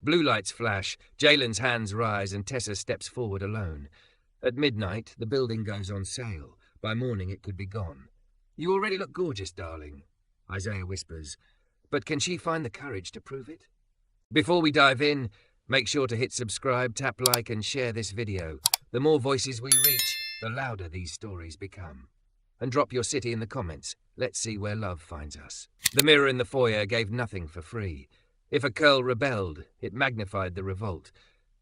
Blue lights flash, Jalen's hands rise, and Tessa steps forward alone. At midnight, the building goes on sale. By morning, it could be gone. "You already look gorgeous, darling," Isaiah whispers. But can she find the courage to prove it? Before we dive in, make sure to hit subscribe, tap like, and share this video. The more voices we reach, the louder these stories become. And drop your city in the comments. Let's see where love finds us. The mirror in the foyer gave nothing for free. If a curl rebelled, it magnified the revolt.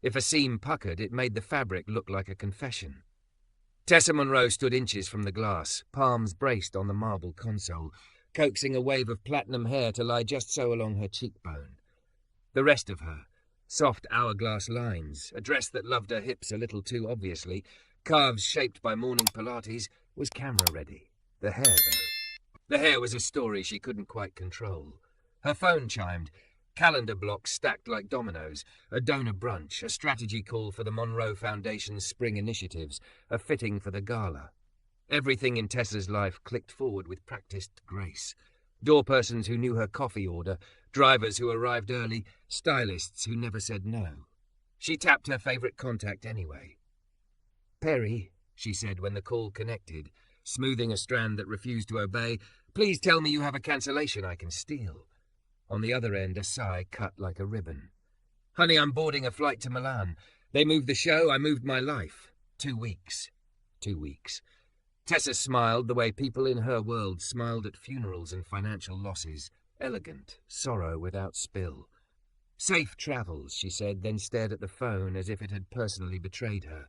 If a seam puckered, it made the fabric look like a confession. Tessa Monroe stood inches from the glass, palms braced on the marble console, coaxing a wave of platinum hair to lie just so along her cheekbone. The rest of her, soft hourglass lines, a dress that loved her hips a little too obviously, calves shaped by morning Pilates, was camera-ready. The hair, though. The hair was a story she couldn't quite control. Her phone chimed. Calendar blocks stacked like dominoes, a donor brunch, a strategy call for the Monroe Foundation's spring initiatives, a fitting for the gala. Everything in Tessa's life clicked forward with practiced grace. Doorpersons who knew her coffee order, drivers who arrived early, stylists who never said no. She tapped her favourite contact anyway. "Perry," she said when the call connected, smoothing a strand that refused to obey, "please tell me you have a cancellation I can steal." On the other end, a sigh cut like a ribbon. "Honey, I'm boarding a flight to Milan. They moved the show, I moved my life. 2 weeks. 2 weeks. Tessa smiled the way people in her world smiled at funerals and financial losses. Elegant, sorrow without spill. "Safe travels," she said, then stared at the phone as if it had personally betrayed her.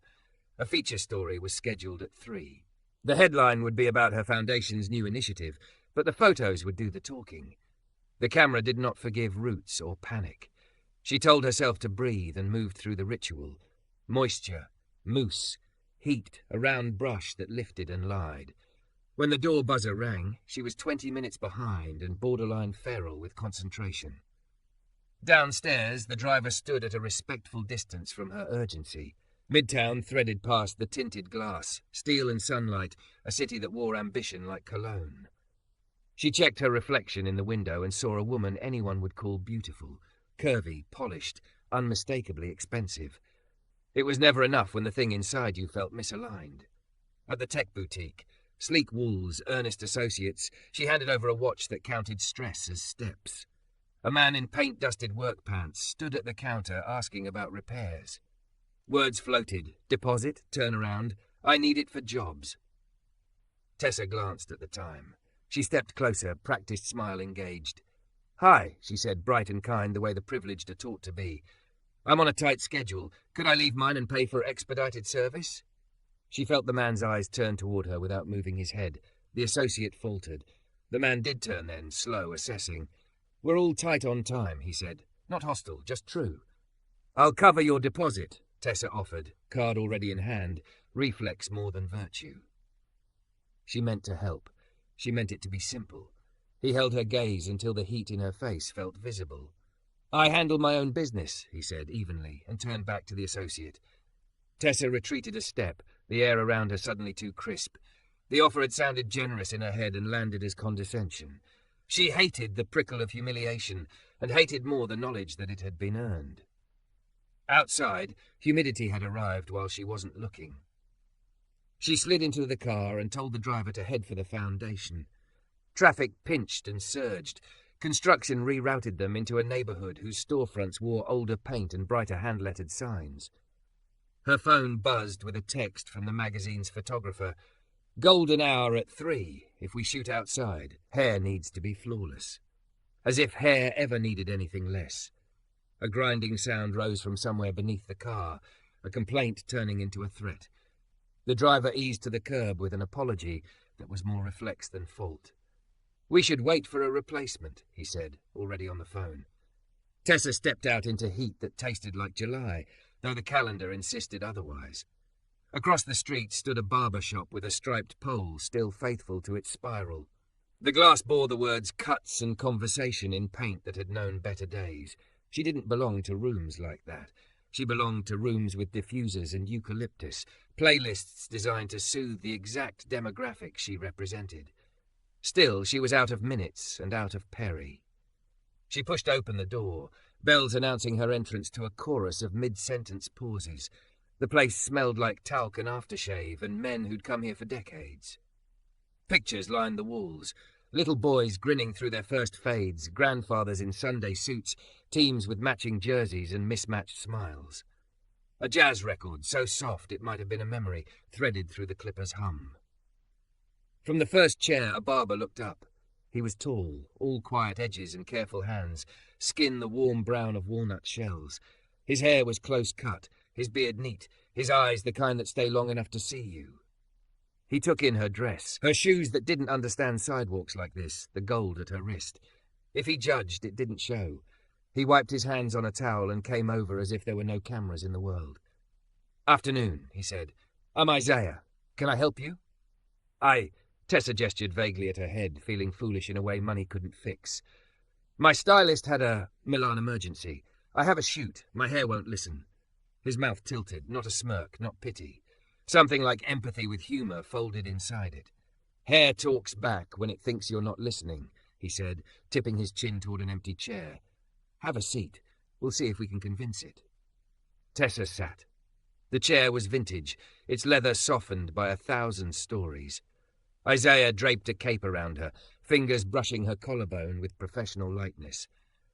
A feature story was scheduled at 3. The headline would be about her foundation's new initiative, but the photos would do the talking. The camera did not forgive roots or panic. She told herself to breathe and moved through the ritual. Moisture, mousse, heat, a round brush that lifted and lied. When the door buzzer rang, she was 20 minutes behind and borderline feral with concentration. Downstairs, the driver stood at a respectful distance from her urgency. Midtown threaded past the tinted glass, steel and sunlight, a city that wore ambition like cologne. She checked her reflection in the window and saw a woman anyone would call beautiful, curvy, polished, unmistakably expensive. It was never enough when the thing inside you felt misaligned. At the tech boutique, sleek walls, earnest associates, she handed over a watch that counted stress as steps. A man in paint-dusted work pants stood at the counter asking about repairs. Words floated. Deposit, turnaround, I need it for jobs. Tessa glanced at the time. She stepped closer, practiced smile engaged. "Hi," she said, bright and kind the way the privileged are taught to be. "I'm on a tight schedule. Could I leave mine and pay for expedited service?" She felt the man's eyes turn toward her without moving his head. The associate faltered. The man did turn then, slow, assessing. "We're all tight on time," he said. "Not hostile, just true." "I'll cover your deposit," Tessa offered, card already in hand, reflex more than virtue. She meant to help. She meant it to be simple. He held her gaze until the heat in her face felt visible. "I handle my own business," he said evenly, and turned back to the associate. Tessa retreated a step, the air around her suddenly too crisp. The offer had sounded generous in her head and landed as condescension. She hated the prickle of humiliation, and hated more the knowledge that it had been earned. Outside, humidity had arrived while she wasn't looking. She slid into the car and told the driver to head for the foundation. Traffic pinched and surged. Construction rerouted them into a neighborhood whose storefronts wore older paint and brighter hand-lettered signs. Her phone buzzed with a text from the magazine's photographer. "Golden hour at 3, if we shoot outside. Hair needs to be flawless." As if hair ever needed anything less. A grinding sound rose from somewhere beneath the car, a complaint turning into a threat. The driver eased to the curb with an apology that was more reflex than fault. "We should wait for a replacement," he said, already on the phone. Tessa stepped out into heat that tasted like July, though the calendar insisted otherwise. Across the street stood a barbershop with a striped pole still faithful to its spiral. The glass bore the words cuts and conversation in paint that had known better days. She didn't belong to rooms like that. She belonged to rooms with diffusers and eucalyptus, playlists designed to soothe the exact demographic she represented. Still, she was out of minutes and out of Perry. She pushed open the door, bells announcing her entrance to a chorus of mid-sentence pauses. The place smelled like talc and aftershave and men who'd come here for decades. Pictures lined the walls. Little boys grinning through their first fades, grandfathers in Sunday suits, teams with matching jerseys and mismatched smiles. A jazz record so soft it might have been a memory, threaded through the clipper's hum. From the first chair, a barber looked up. He was tall, all quiet edges and careful hands, skin the warm brown of walnut shells. His hair was close cut, his beard neat, his eyes the kind that stay long enough to see you. He took in her dress, her shoes that didn't understand sidewalks like this, the gold at her wrist. If he judged, it didn't show. He wiped his hands on a towel and came over as if there were no cameras in the world. "Afternoon," he said. "I'm Isaiah. Can I help you?" Tessa gestured vaguely at her head, feeling foolish in a way money couldn't fix. "My stylist had a Milan emergency. I have a shoot. My hair won't listen." His mouth tilted, not a smirk, not pity. Something like empathy with humour folded inside it. "Hair talks back when it thinks you're not listening," he said, tipping his chin toward an empty chair. "Have a seat. We'll see if we can convince it." Tessa sat. The chair was vintage, its leather softened by 1,000 stories. Isaiah draped a cape around her, fingers brushing her collarbone with professional lightness.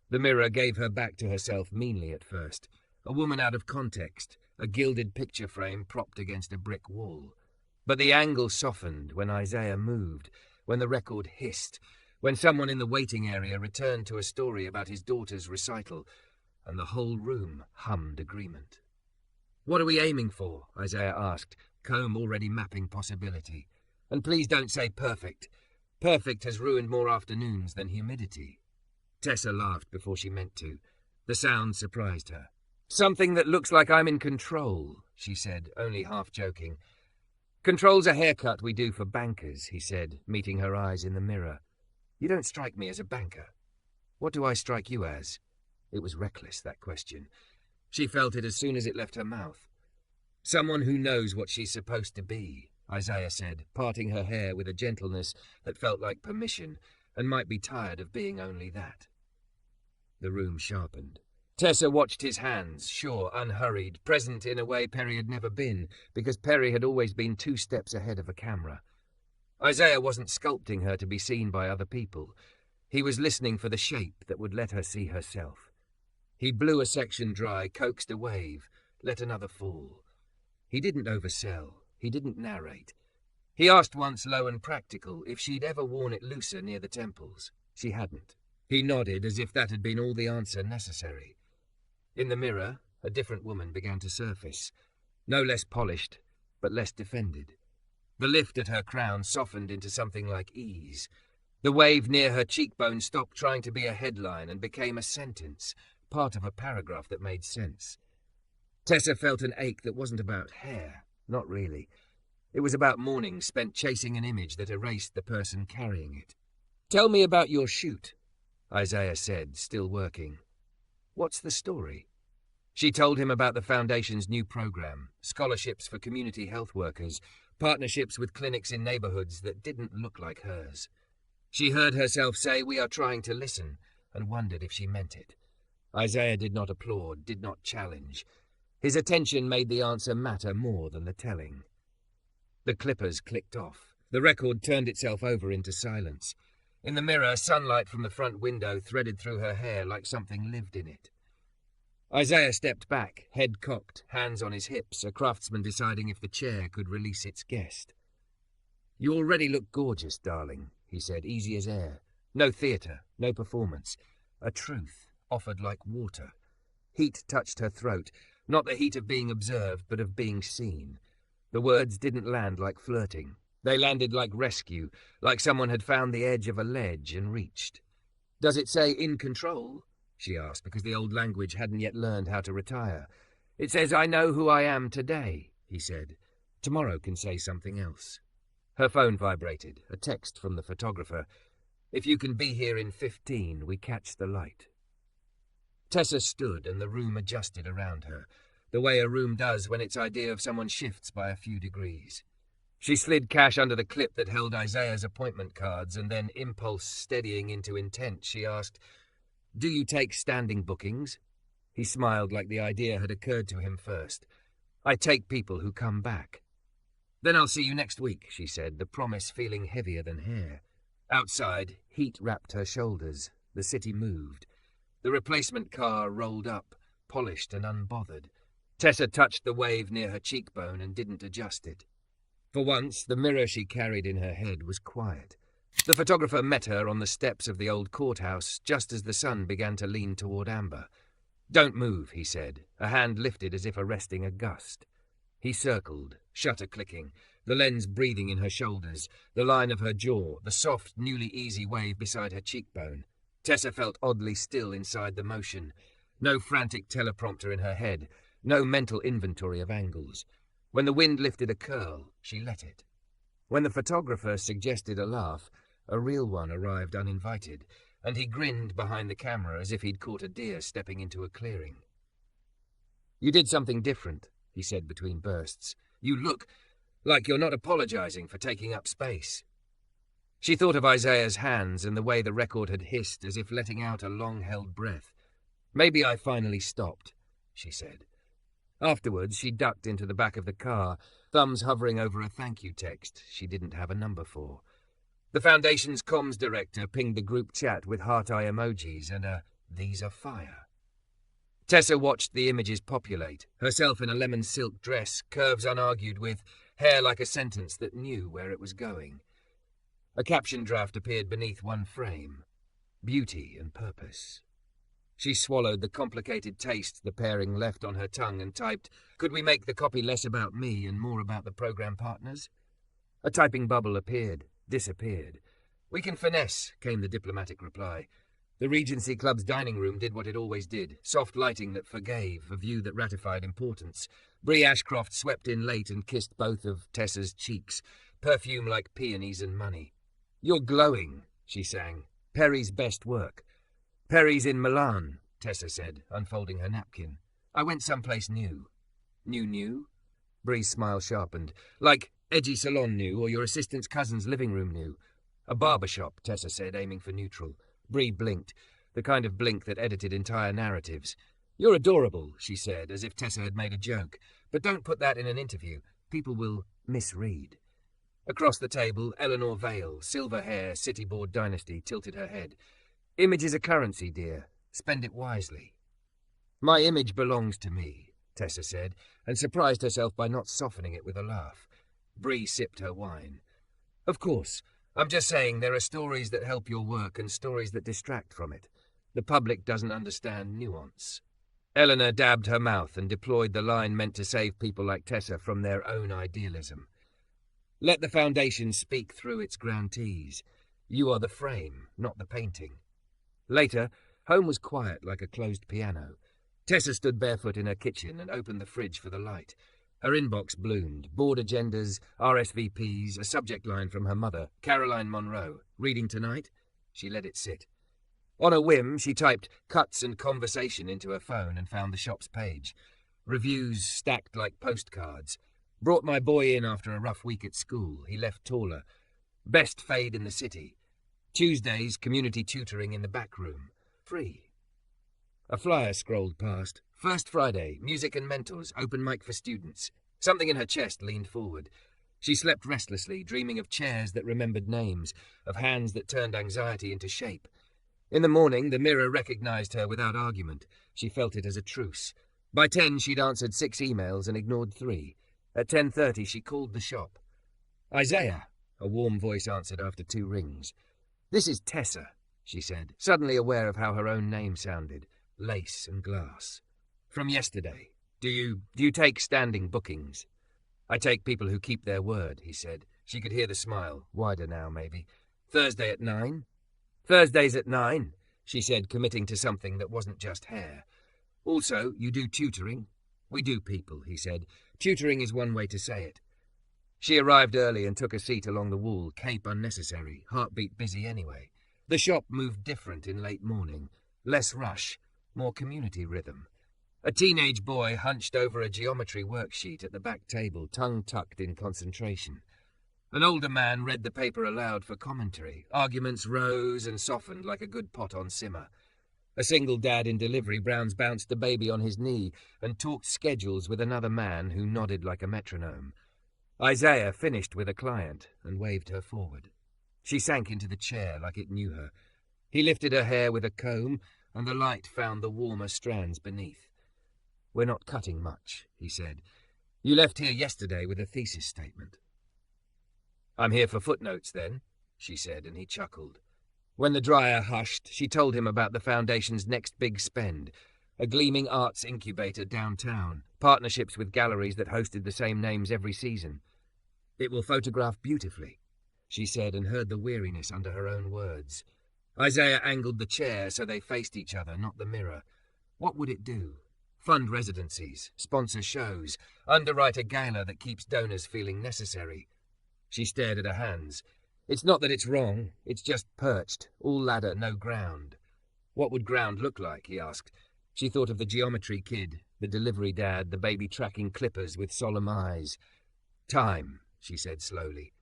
The mirror gave her back to herself meanly at first. A woman out of context, a gilded picture frame propped against a brick wall. But the angle softened when Isaiah moved, when the record hissed, when someone in the waiting area returned to a story about his daughter's recital, and the whole room hummed agreement. "What are we aiming for?" Isaiah asked, comb already mapping possibility. "And please don't say perfect. Perfect has ruined more afternoons than humidity." Tessa laughed before she meant to. The sound surprised her. "Something that looks like I'm in control," she said, only half joking. "Control's a haircut we do for bankers," he said, meeting her eyes in the mirror. "You don't strike me as a banker." "What do I strike you as?" It was reckless, that question. She felt it as soon as it left her mouth. "Someone who knows what she's supposed to be," Isaiah said, parting her hair with a gentleness that felt like permission and might be tired of being only that. The room sharpened. Tessa watched his hands, sure, unhurried, present in a way Perry had never been, because Perry had always been 2 steps ahead of a camera. Isaiah wasn't sculpting her to be seen by other people. He was listening for the shape that would let her see herself. He blew a section dry, coaxed a wave, let another fall. He didn't oversell. He didn't narrate. He asked once, low and practical, if she'd ever worn it looser near the temples. She hadn't. He nodded as if that had been all the answer necessary. In the mirror, a different woman began to surface. No less polished, but less defended. The lift at her crown softened into something like ease. The wave near her cheekbone stopped trying to be a headline and became a sentence, part of a paragraph that made sense. Tessa felt an ache that wasn't about hair. Not really. It was about mornings spent chasing an image that erased the person carrying it. "Tell me about your shoot," Isaiah said, still working. "What's the story?" She told him about the Foundation's new program, scholarships for community health workers, partnerships with clinics in neighborhoods that didn't look like hers. She heard herself say, "We are trying to listen," and wondered if she meant it. Isaiah did not applaud, did not challenge. His attention made the answer matter more than the telling. The clippers clicked off. The record turned itself over into silence. In the mirror, sunlight from the front window threaded through her hair like something lived in it. Isaiah stepped back, head cocked, hands on his hips, a craftsman deciding if the chair could release its guest. "You already look gorgeous, darling," he said, easy as air. No theatre, no performance. A truth, offered like water. Heat touched her throat, not the heat of being observed, but of being seen. The words didn't land like flirting. They landed like rescue, like someone had found the edge of a ledge and reached. "Does it say 'in control'?" she asked, because the old language hadn't yet learned how to retire. "It says 'I know who I am today,'" he said. "Tomorrow can say something else." Her phone vibrated, a text from the photographer. "If you can be here in 15, we catch the light." Tessa stood and the room adjusted around her, the way a room does when its idea of someone shifts by a few degrees. She slid cash under the clip that held Isaiah's appointment cards, and then, impulse steadying into intent, she asked, Do you take standing bookings? He smiled like the idea had occurred to him first. I take people who come back. Then I'll see you next week, she said, the promise feeling heavier than hair. Outside, heat wrapped her shoulders. The city moved. The replacement car rolled up, polished and unbothered. Tessa touched the wave near her cheekbone and didn't adjust it. For once, the mirror she carried in her head was quiet. The photographer met her on the steps of the old courthouse just as the sun began to lean toward amber. Don't move, he said, a hand lifted as if arresting a gust. He circled, shutter clicking, the lens breathing in her shoulders, the line of her jaw, the soft, newly easy wave beside her cheekbone. Tessa felt oddly still inside the motion. No frantic teleprompter in her head, no mental inventory of angles. When the wind lifted a curl, she let it. When the photographer suggested a laugh, a real one arrived uninvited, and he grinned behind the camera as if he'd caught a deer stepping into a clearing. You did something different, he said between bursts. You look like you're not apologizing for taking up space. She thought of Isaiah's hands and the way the record had hissed as if letting out a long-held breath. Maybe I finally stopped, she said. Afterwards, she ducked into the back of the car, thumbs hovering over a thank you text she didn't have a number for. The Foundation's comms director pinged the group chat with heart-eye emojis and a "These are fire." Tessa watched the images populate, herself in a lemon silk dress, curves unargued with, hair like a sentence that knew where it was going. A caption draft appeared beneath one frame. Beauty and purpose. She swallowed the complicated taste the pairing left on her tongue and typed, "Could we make the copy less about me and more about the program partners?" A typing bubble appeared, disappeared. "We can finesse," came the diplomatic reply. The Regency Club's dining room did what it always did, soft lighting that forgave, a view that ratified importance. Bree Ashcroft swept in late and kissed both of Tessa's cheeks, perfume like peonies and money. "You're glowing," she sang. "Perry's best work." "Perry's in Milan," Tessa said, unfolding her napkin. "I went someplace new." New? Bree's smile sharpened. "Like edgy salon new or your assistant's cousin's living room new." "A barbershop," Tessa said, aiming for neutral. Bree blinked, the kind of blink that edited entire narratives. "You're adorable," she said, as if Tessa had made a joke. "But don't put that in an interview. People will misread." Across the table, Eleanor Vale, silver hair, City Board dynasty, tilted her head. "Image is a currency, dear. Spend it wisely." "My image belongs to me," Tessa said, and surprised herself by not softening it with a laugh. Bree sipped her wine. "Of course. I'm just saying there are stories that help your work and stories that distract from it. The public doesn't understand nuance." Eleanor dabbed her mouth and deployed the line meant to save people like Tessa from their own idealism. "Let the Foundation speak through its grantees. You are the frame, not the painting." Later, home was quiet like a closed piano. Tessa stood barefoot in her kitchen and opened the fridge for the light. Her inbox bloomed, board agendas, RSVPs, a subject line from her mother, Caroline Monroe. "Reading tonight?" She let it sit. On a whim, she typed cuts and conversation into her phone and found the shop's page. Reviews stacked like postcards. "Brought my boy in after a rough week at school. He left taller. Best fade in the city. Tuesdays, community tutoring in the back room. Free." A flyer scrolled past. "First Friday, music and mentors, open mic for students." Something in her chest leaned forward. She slept restlessly, dreaming of chairs that remembered names, of hands that turned anxiety into shape. In the morning, the mirror recognized her without argument. She felt it as a truce. By 10, she'd answered 6 emails and ignored 3. At 10:30, she called the shop. "Isaiah," a warm voice answered after 2 rings. "This is Tessa," she said, suddenly aware of how her own name sounded. Lace and glass. "From yesterday. Do you take standing bookings?" "I take people who keep their word," he said. She could hear the smile, wider now maybe. "Thursday at 9? "Thursdays at 9, she said, committing to something that wasn't just hair. "Also, you do tutoring?" "We do people," he said. "Tutoring is one way to say it." She arrived early and took a seat along the wall, cape unnecessary, heartbeat busy anyway. The shop moved different in late morning. Less rush, more community rhythm. A teenage boy hunched over a geometry worksheet at the back table, tongue tucked in concentration. An older man read the paper aloud for commentary. Arguments rose and softened like a good pot on simmer. A single dad in delivery, Browns bounced the baby on his knee and talked schedules with another man who nodded like a metronome. Isaiah finished with a client and waved her forward. She sank into the chair like it knew her. He lifted her hair with a comb, and the light found the warmer strands beneath. "We're not cutting much," he said. "You left here yesterday with a thesis statement." "I'm here for footnotes, then," she said, and he chuckled. When the dryer hushed, she told him about the Foundation's next big spend, a gleaming arts incubator downtown, partnerships with galleries that hosted the same names every season. "It will photograph beautifully," she said, and heard the weariness under her own words. Isaiah angled the chair so they faced each other, not the mirror. What would it do? Fund residencies, sponsor shows, underwrite a gala that keeps donors feeling necessary. She stared at her hands. "It's not that it's wrong, it's just perched, all ladder, no ground." "What would ground look like?" he asked. She thought of the geometry kid, the delivery dad, the baby tracking clippers with solemn eyes. "Time," she said slowly.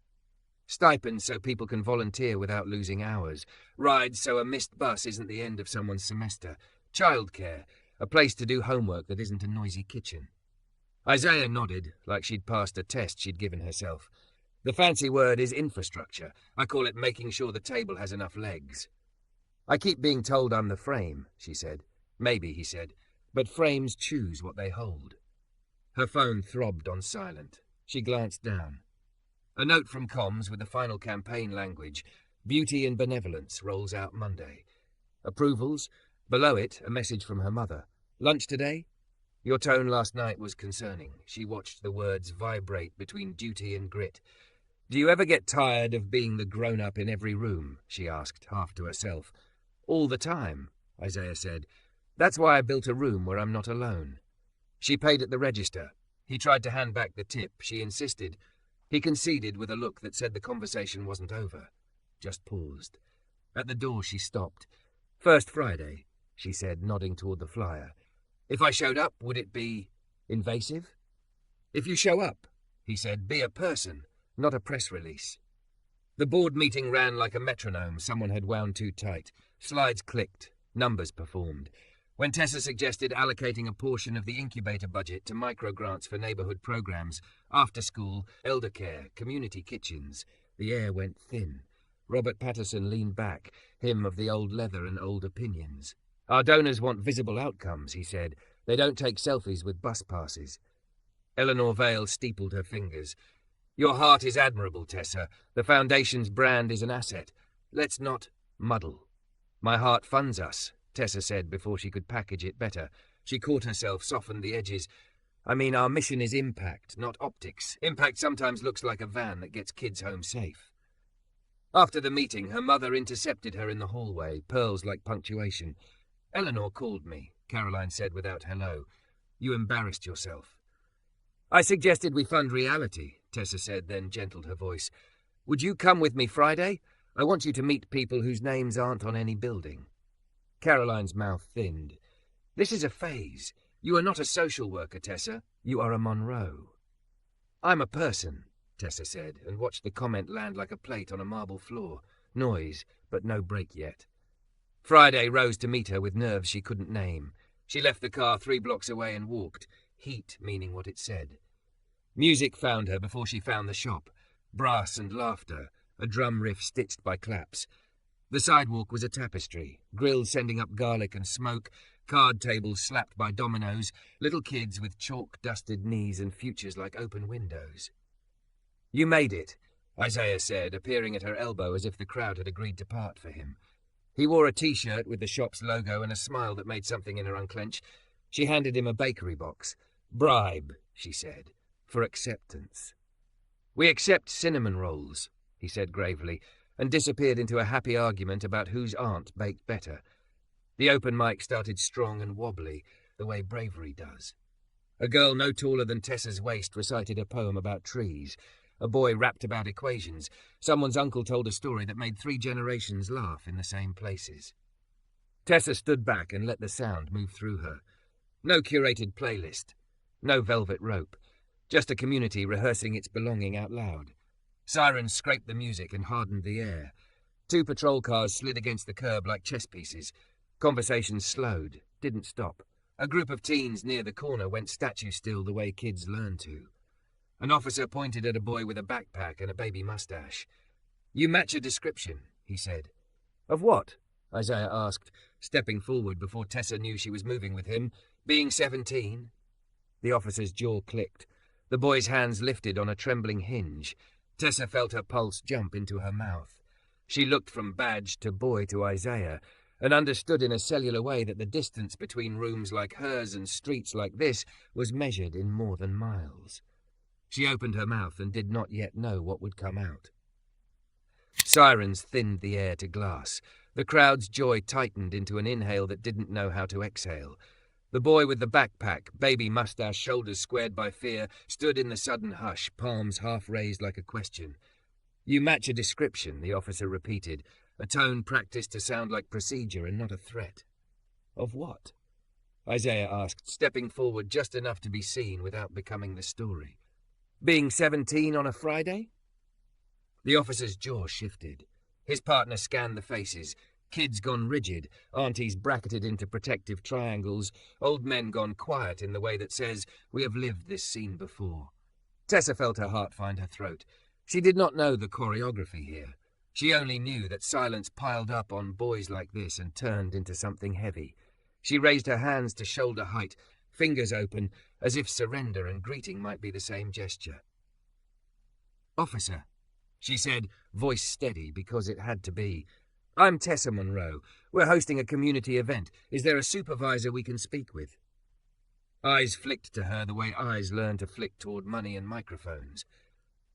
"Stipends so people can volunteer without losing hours. Rides so a missed bus isn't the end of someone's semester. Childcare, a place to do homework that isn't a noisy kitchen." Isaiah nodded, like she'd passed a test she'd given herself. "The fancy word is infrastructure. I call it making sure the table has enough legs." "I keep being told I'm the frame," she said. "Maybe," he said, "but frames choose what they hold." Her phone throbbed on silent. She glanced down. A note from comms with the final campaign language. "Beauty and benevolence rolls out Monday." Approvals? Below it, a message from her mother. "Lunch today?" "Your tone last night was concerning." She watched the words vibrate between duty and grit. "Do you ever get tired of being the grown-up in every room?" she asked, half to herself. "All the time," Isaiah said. "That's why I built a room where I'm not alone." She paid at the register. He tried to hand back the tip. She insisted. He conceded with a look that said the conversation wasn't over. Just paused. At the door she stopped. "First Friday," she said, nodding toward the flyer. "If I showed up, would it be invasive?" "If you show up," he said, "be a person, not a press release." The board meeting ran like a metronome someone had wound too tight. Slides clicked. Numbers performed. When Tessa suggested allocating a portion of the incubator budget to micro-grants for neighborhood programs, after-school, elder care, community kitchens, the air went thin. Robert Patterson leaned back, him of the old leather and old opinions. "Our donors want visible outcomes," he said. "They don't take selfies with bus passes." Eleanor Vale steepled her fingers. "Your heart is admirable, Tessa. The Foundation's brand is an asset. Let's not muddle." "My heart funds us," Tessa said before she could package it better. She caught herself, softened the edges. "I mean, our mission is impact, not optics. Impact sometimes looks like a van that gets kids home safe." After the meeting, her mother intercepted her in the hallway, pearls like punctuation. "Eleanor called me," Caroline said without hello. "You embarrassed yourself." "I suggested we fund reality," Tessa said, then gentled her voice. "Would you come with me Friday? I want you to meet people whose names aren't on any building." Caroline's mouth thinned. "This is a phase. You are not a social worker, Tessa. You are a Monroe." "I'm a person," Tessa said, and watched the comment land like a plate on a marble floor. Noise, but no break yet. Friday rose to meet her with nerves she couldn't name. She left the car 3 blocks away and walked, heat meaning what it said. Music found her before she found the shop. Brass and laughter, a drum riff stitched by claps. The sidewalk was a tapestry, grills sending up garlic and smoke, card tables slapped by dominoes, little kids with chalk-dusted knees and futures like open windows. "You made it," Isaiah said, appearing at her elbow as if the crowd had agreed to part for him. He wore a T-shirt with the shop's logo and a smile that made something in her unclench. She handed him a bakery box. "Bribe," she said, "for acceptance." "We accept cinnamon rolls," he said gravely, and disappeared into a happy argument about whose aunt baked better. The open mic started strong and wobbly, the way bravery does. A girl no taller than Tessa's waist recited a poem about trees. A boy rapped about equations. Someone's uncle told a story that made 3 generations laugh in the same places. Tessa stood back and let the sound move through her. No curated playlist. No velvet rope. Just a community rehearsing its belonging out loud. Sirens scraped the music and hardened the air. 2 patrol cars slid against the curb like chess pieces. Conversation slowed, didn't stop. A group of teens near the corner went statue still the way kids learn to. An officer pointed at a boy with a backpack and a baby mustache. "You match a description," he said. "Of what?" Isaiah asked, stepping forward before Tessa knew she was moving with him. "Being 17? The officer's jaw clicked. The boy's hands lifted on a trembling hinge. Tessa felt her pulse jump into her mouth. She looked from badge to boy to Isaiah, and understood in a cellular way that the distance between rooms like hers and streets like this was measured in more than miles. She opened her mouth and did not yet know what would come out. Sirens thinned the air to glass. The crowd's joy tightened into an inhale that didn't know how to exhale. The boy with the backpack, baby mustache, shoulders squared by fear, stood in the sudden hush, palms half raised like a question. "You match a description," the officer repeated, a tone practiced to sound like procedure and not a threat. "Of what?" Isaiah asked, stepping forward just enough to be seen without becoming the story. "Being 17 on a Friday?" The officer's jaw shifted. His partner scanned the faces. Kids gone rigid, aunties bracketed into protective triangles, old men gone quiet in the way that says, "We have lived this scene before." Tessa felt her heart find her throat. She did not know the choreography here. She only knew that silence piled up on boys like this and turned into something heavy. She raised her hands to shoulder height, fingers open, as if surrender and greeting might be the same gesture. "Officer," she said, voice steady because it had to be. "I'm Tessa Monroe. We're hosting a community event. Is there a supervisor we can speak with?" Eyes flicked to her the way eyes learn to flick toward money and microphones.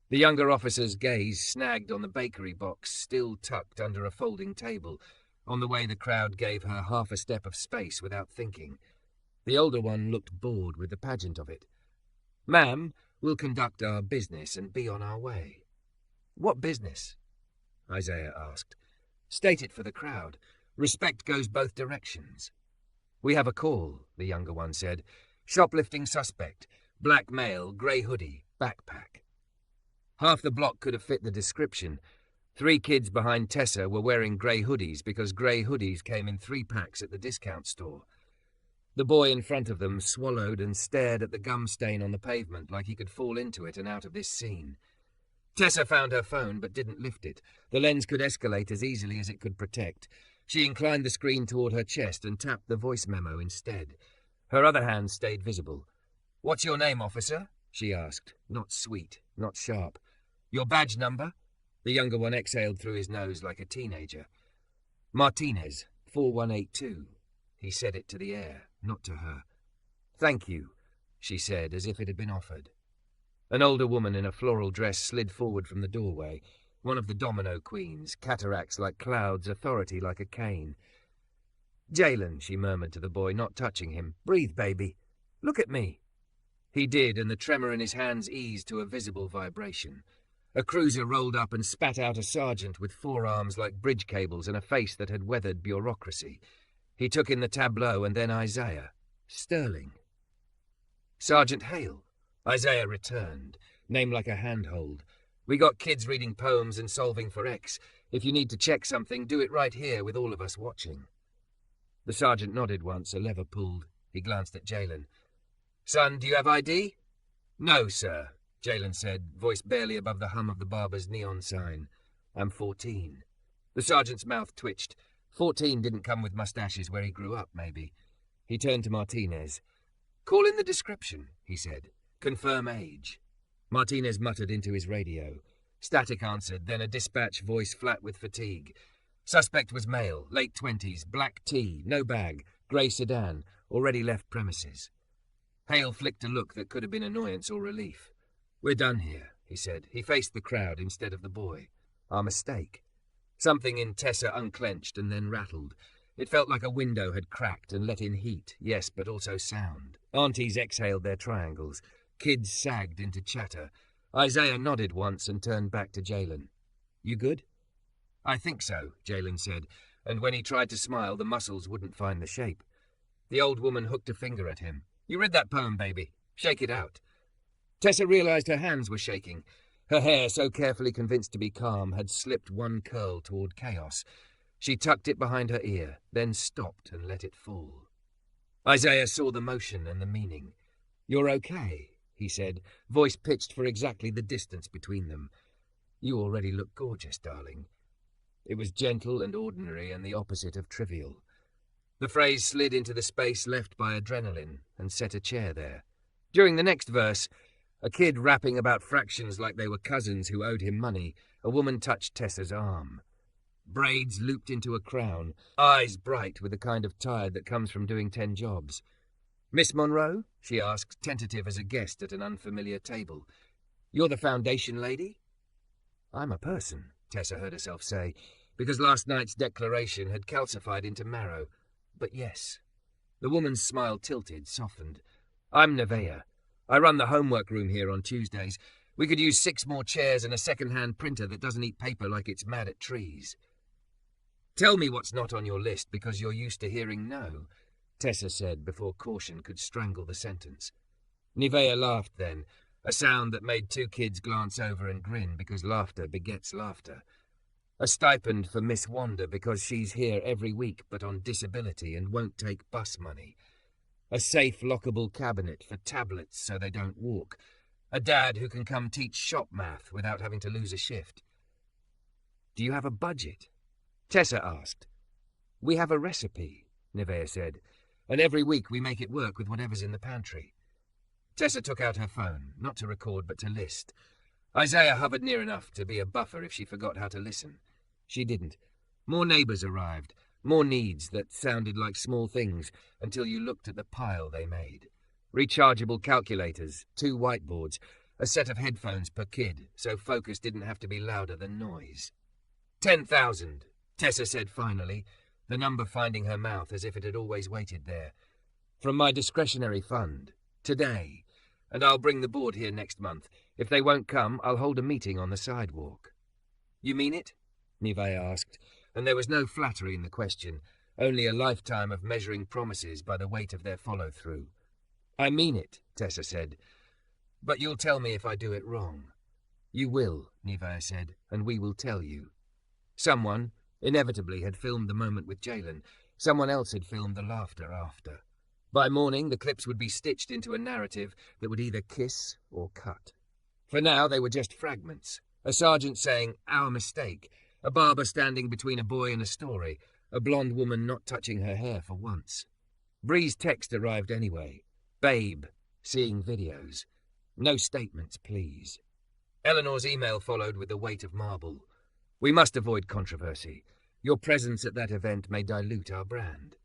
The younger officer's gaze snagged on the bakery box still tucked under a folding table, on the way the crowd gave her half a step of space without thinking. The older one looked bored with the pageant of it. "Ma'am, we'll conduct our business and be on our way." "What business?" Isaiah asked. "State it for the crowd. Respect goes both directions." "We have a call," the younger one said. "Shoplifting suspect. Black male, grey hoodie, backpack." Half the block could have fit the description. 3 kids behind Tessa were wearing grey hoodies because grey hoodies came in 3 packs at the discount store. The boy in front of them swallowed and stared at the gum stain on the pavement like he could fall into it and out of this scene. Tessa found her phone but didn't lift it. The lens could escalate as easily as it could protect. She inclined the screen toward her chest and tapped the voice memo instead. Her other hand stayed visible. "What's your name, officer?" she asked. Not sweet, not sharp. "Your badge number?" The younger one exhaled through his nose like a teenager. "Martinez, 4182. He said it to the air, not to her. "Thank you," she said, as if it had been offered. An older woman in a floral dress slid forward from the doorway, one of the domino queens, cataracts like clouds, authority like a cane. "Jalen," she murmured to the boy, not touching him. "Breathe, baby. Look at me." He did, and the tremor in his hands eased to a visible vibration. A cruiser rolled up and spat out a sergeant with forearms like bridge cables and a face that had weathered bureaucracy. He took in the tableau and then Isaiah. Sterling. "Sergeant Hale." Isaiah returned, name like a handhold. "We got kids reading poems and solving for X. If you need to check something, do it right here with all of us watching." The sergeant nodded once, a lever pulled. He glanced at Jalen. "Son, do you have ID?" "No, sir," Jalen said, voice barely above the hum of the Barber's neon sign. "I'm 14. The sergeant's mouth twitched. 14 didn't come with mustaches where he grew up, maybe. He turned to Martinez. "Call in the description," he said. "Confirm age." Martinez muttered into his radio. Static answered, then a dispatch voice flat with fatigue. Suspect was male, late 20s, black tee, no bag, grey sedan, already left premises. Hale flicked a look that could have been annoyance or relief. "We're done here," he said. He faced the crowd instead of the boy. "Our mistake." Something in Tessa unclenched and then rattled. It felt like a window had cracked and let in heat, yes, but also sound. Aunties exhaled their triangles. Kids sagged into chatter. Isaiah nodded once and turned back to Jalen. "You good?" "I think so," Jalen said, and when he tried to smile, the muscles wouldn't find the shape. The old woman hooked a finger at him. "You read that poem, baby. Shake it out." Tessa realized her hands were shaking. Her hair, so carefully convinced to be calm, had slipped one curl toward chaos. She tucked it behind her ear, then stopped and let it fall. Isaiah saw the motion and the meaning. "You're okay," he said, voice pitched for exactly the distance between them. "You already look gorgeous, darling." It was gentle and ordinary and the opposite of trivial. The phrase slid into the space left by adrenaline and set a chair there. During the next verse, a kid rapping about fractions like they were cousins who owed him money, a woman touched Tessa's arm. Braids looped into a crown, eyes bright with the kind of tired that comes from doing 10 jobs. "Miss Monroe?" she asked, tentative as a guest at an unfamiliar table. "You're the foundation lady?" "I'm a person," Tessa heard herself say, because last night's declaration had calcified into marrow. But yes. The woman's smile tilted, softened. "I'm Nevaeh. I run the homework room here on Tuesdays. We could use 6 more chairs and a second-hand printer that doesn't eat paper like it's mad at trees." "Tell me what's not on your list because you're used to hearing no," Tessa said before caution could strangle the sentence. Nevaeh laughed then, a sound that made 2 kids glance over and grin because laughter begets laughter. "A stipend for Miss Wanda because she's here every week but on disability and won't take bus money. A safe lockable cabinet for tablets so they don't walk. A dad who can come teach shop math without having to lose a shift." "Do you have a budget?" Tessa asked. "We have a recipe," Nevaeh said, "and every week we make it work with whatever's in the pantry." Tessa took out her phone, not to record but to list. Isaiah hovered near enough to be a buffer if she forgot how to listen. She didn't. More neighbours arrived, more needs that sounded like small things until you looked at the pile they made. Rechargeable calculators, 2 whiteboards, a set of headphones per kid, so focus didn't have to be louder than noise. 10,000, Tessa said finally, the number finding her mouth as if it had always waited there. "From my discretionary fund. Today. And I'll bring the board here next month. If they won't come, I'll hold a meeting on the sidewalk." "You mean it?" Nevaeh asked, and there was no flattery in the question, only a lifetime of measuring promises by the weight of their follow-through. "I mean it," Tessa said. "But you'll tell me if I do it wrong." "You will," Nevaeh said, "and we will tell you." Someone, inevitably, had filmed the moment with Jalen. Someone else had filmed the laughter after. By morning, the clips would be stitched into a narrative that would either kiss or cut. For now, they were just fragments. A sergeant saying, "Our mistake," a barber standing between a boy and a story, a blonde woman not touching her hair for once. Bree's text arrived anyway. "Babe, seeing videos. No statements, please." Eleanor's email followed with the weight of marble. "We must avoid controversy. Your presence at that event may dilute our brand."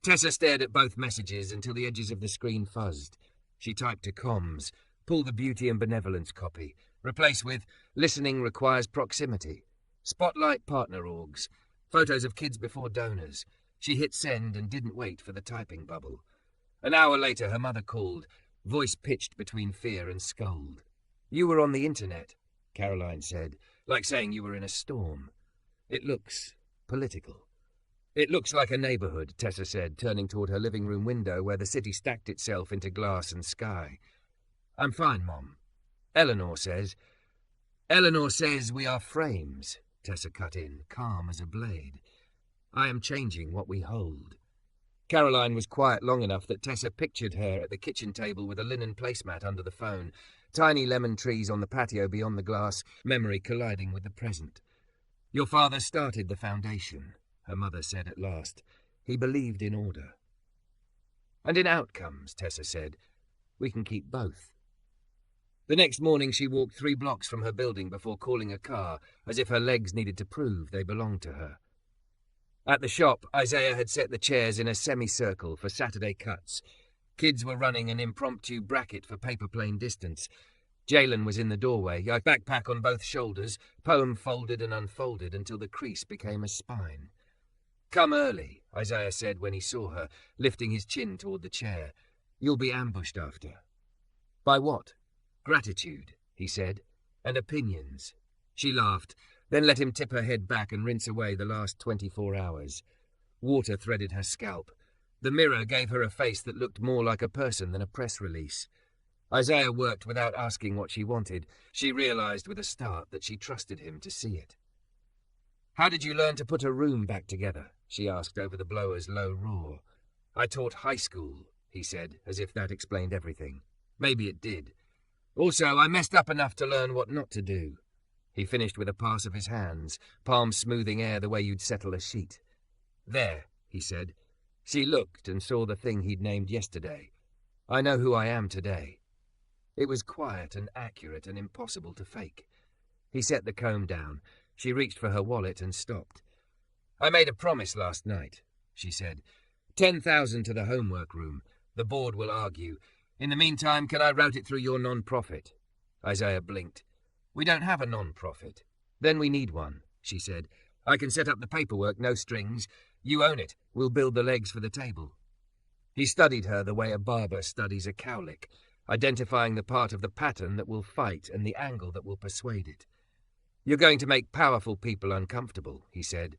Tessa stared at both messages until the edges of the screen fuzzed. She typed to comms, pull the beauty and benevolence copy, replace with "listening requires proximity." Spotlight partner orgs, photos of kids before donors. She hit send and didn't wait for the typing bubble. An hour later her mother called, voice pitched between fear and scold. "You were on the internet," Caroline said, like saying you were in a storm. "It looks political." "It looks like a neighbourhood," Tessa said, turning toward her living room window where the city stacked itself into glass and sky. "I'm fine, Mom. Eleanor says we are frames," Tessa cut in, calm as a blade. "I am changing what we hold." Caroline was quiet long enough that Tessa pictured her at the kitchen table with a linen placemat under the phone, tiny lemon trees on the patio beyond the glass, memory colliding with the present. "Your father started the foundation," her mother said at last. "He believed in order." "And in outcomes," Tessa said. "We can keep both." The next morning she walked 3 blocks from her building before calling a car, as if her legs needed to prove they belonged to her. At the shop, Isaiah had set the chairs in a semicircle for Saturday cuts. Kids were running an impromptu bracket for paper-plane distance. Jalen was in the doorway, a backpack on both shoulders, poem folded and unfolded until the crease became a spine. "Come early," Isaiah said when he saw her, lifting his chin toward the chair. "You'll be ambushed after." "By what?" "Gratitude," he said, "and opinions." She laughed, then let him tip her head back and rinse away the last 24 hours. Water threaded her scalp. The mirror gave her a face that looked more like a person than a press release. Isaiah worked without asking what she wanted. She realized with a start that she trusted him to see it. "How did you learn to put a room back together?" she asked over the blower's low roar. "I taught high school," he said, as if that explained everything. Maybe it did. "Also, I messed up enough to learn what not to do." He finished with a pass of his hands, palm smoothing air the way you'd settle a sheet. "There," he said. She looked and saw the thing he'd named yesterday. "I know who I am today." It was quiet and accurate and impossible to fake. He set the comb down. She reached for her wallet and stopped. "I made a promise last night," she said. 10,000 to the homework room. The board will argue. In the meantime, can I route it through your non-profit?" Isaiah blinked. "We don't have a non-profit." "Then we need one," she said. "I can set up the paperwork, no strings. You own it. We'll build the legs for the table." He studied her the way a barber studies a cowlick, identifying the part of the pattern that will fight and the angle that will persuade it. "You're going to make powerful people uncomfortable," he said.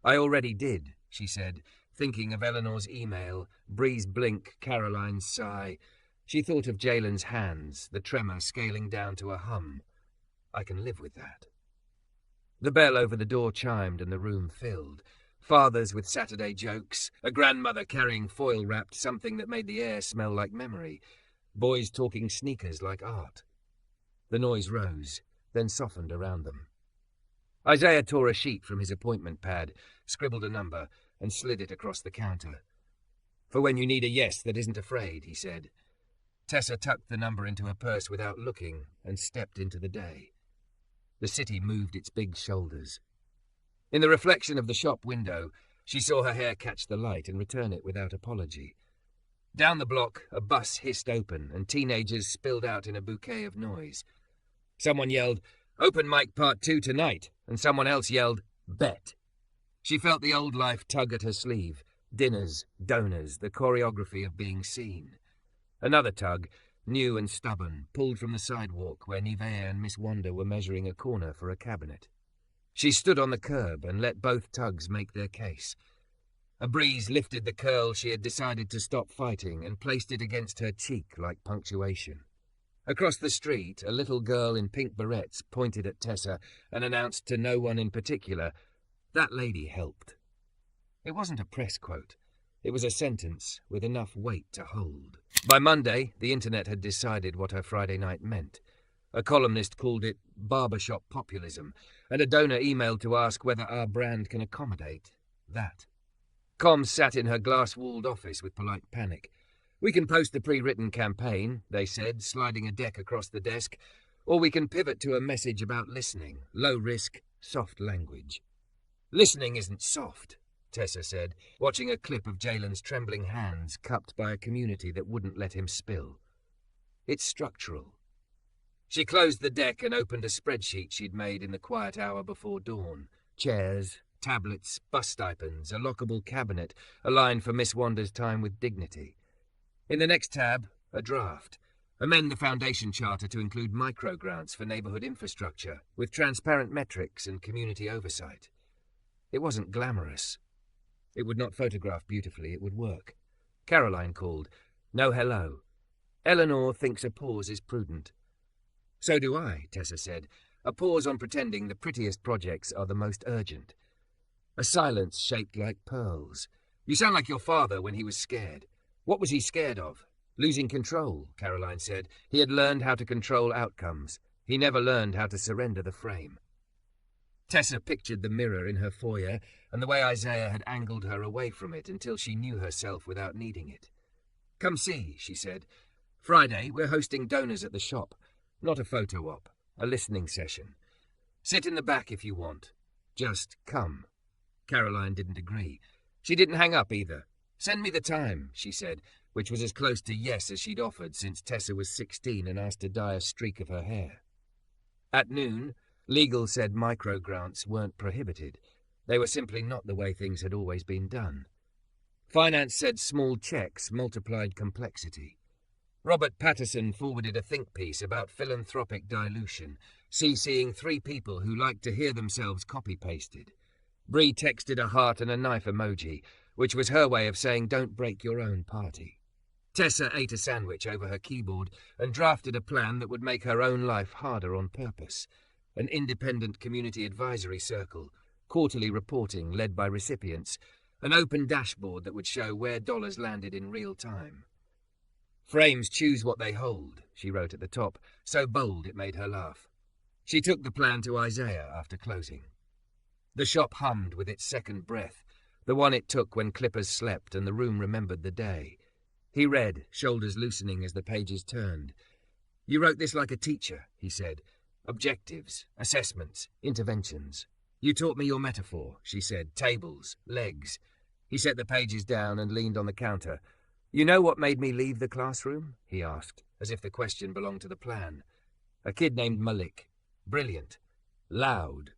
"I already did," she said, thinking of Eleanor's email, Bree's blink, Caroline's sigh. She thought of Jalen's hands, the tremor scaling down to a hum. "I can live with that." The bell over the door chimed and the room filled. Fathers with Saturday jokes, a grandmother carrying foil-wrapped something that made the air smell like memory, boys talking sneakers like art. The noise rose, then softened around them. Isaiah tore a sheet from his appointment pad, scribbled a number, and slid it across the counter. "For when you need a yes that isn't afraid," he said. Tessa tucked the number into her purse without looking and stepped into the day. The city moved its big shoulders. In the reflection of the shop window, she saw her hair catch the light and return it without apology. Down the block, a bus hissed open and teenagers spilled out in a bouquet of noise. Someone yelled, "Open mic part 2 tonight," and someone else yelled, "Bet." She felt the old life tug at her sleeve. Dinners, donors, the choreography of being seen. Another tug, new and stubborn, pulled from the sidewalk where Nivea and Miss Wanda were measuring a corner for a cabinet. She stood on the curb and let both tugs make their case. A breeze lifted the curl she had decided to stop fighting and placed it against her cheek like punctuation. Across the street, a little girl in pink barrettes pointed at Tessa and announced to no one in particular, "That lady helped." It wasn't a press quote. It was a sentence with enough weight to hold. By Monday, the internet had decided what her Friday night meant. A columnist called it Barbershop populism, and a donor emailed to ask whether our brand can accommodate that. Combs sat in her glass-walled office with polite panic. "We can post a pre-written campaign," they said, sliding a deck across the desk, "or we can pivot to a message about listening, low risk, soft language." "Listening isn't soft," Tessa said, watching a clip of Jalen's trembling hands cupped by a community that wouldn't let him spill. "It's structural." She closed the deck and opened a spreadsheet she'd made in the quiet hour before dawn. Chairs, tablets, bus stipends, a lockable cabinet, aligned for Miss Wanda's time with dignity. In the next tab, a draft. Amend the foundation charter to include micro-grants for neighbourhood infrastructure, with transparent metrics and community oversight. It wasn't glamorous. It would not photograph beautifully, it would work. Caroline called. "No hello. Eleanor thinks a pause is prudent." "So do I," Tessa said. "A pause on pretending the prettiest projects are the most urgent." A silence shaped like pearls. "You sound like your father when he was scared." "What was he scared of?" "Losing control," Caroline said. "He had learned how to control outcomes. He never learned how to surrender the frame." Tessa pictured the mirror in her foyer and the way Isaiah had angled her away from it until she knew herself without needing it. "Come see," she said. "Friday, we're hosting donors at the shop. Not a photo op, a listening session. Sit in the back if you want. Just come." Caroline didn't agree. She didn't hang up either. "Send me the time," she said, which was as close to yes as she'd offered since Tessa was 16 and asked to dye a streak of her hair. At noon, legal said micro-grants weren't prohibited. They were simply not the way things had always been done. Finance said small checks multiplied complexity. Robert Patterson forwarded a think piece about philanthropic dilution, CCing 3 people who liked to hear themselves copy-pasted. Bree texted a heart and a knife emoji, which was her way of saying don't break your own party. Tessa ate a sandwich over her keyboard and drafted a plan that would make her own life harder on purpose. An independent community advisory circle, quarterly reporting led by recipients, an open dashboard that would show where dollars landed in real time. "Frames choose what they hold," she wrote at the top, so bold it made her laugh. She took the plan to Isaiah after closing. The shop hummed with its second breath, the one it took when clippers slept and the room remembered the day. He read, shoulders loosening as the pages turned. "You wrote this like a teacher," he said. "Objectives, assessments, interventions. You taught me your metaphor," she said. "Tables, legs." He set the pages down and leaned on the counter. "You know what made me leave the classroom?" he asked, as if the question belonged to the plan. "A kid named Malik. Brilliant. Loud.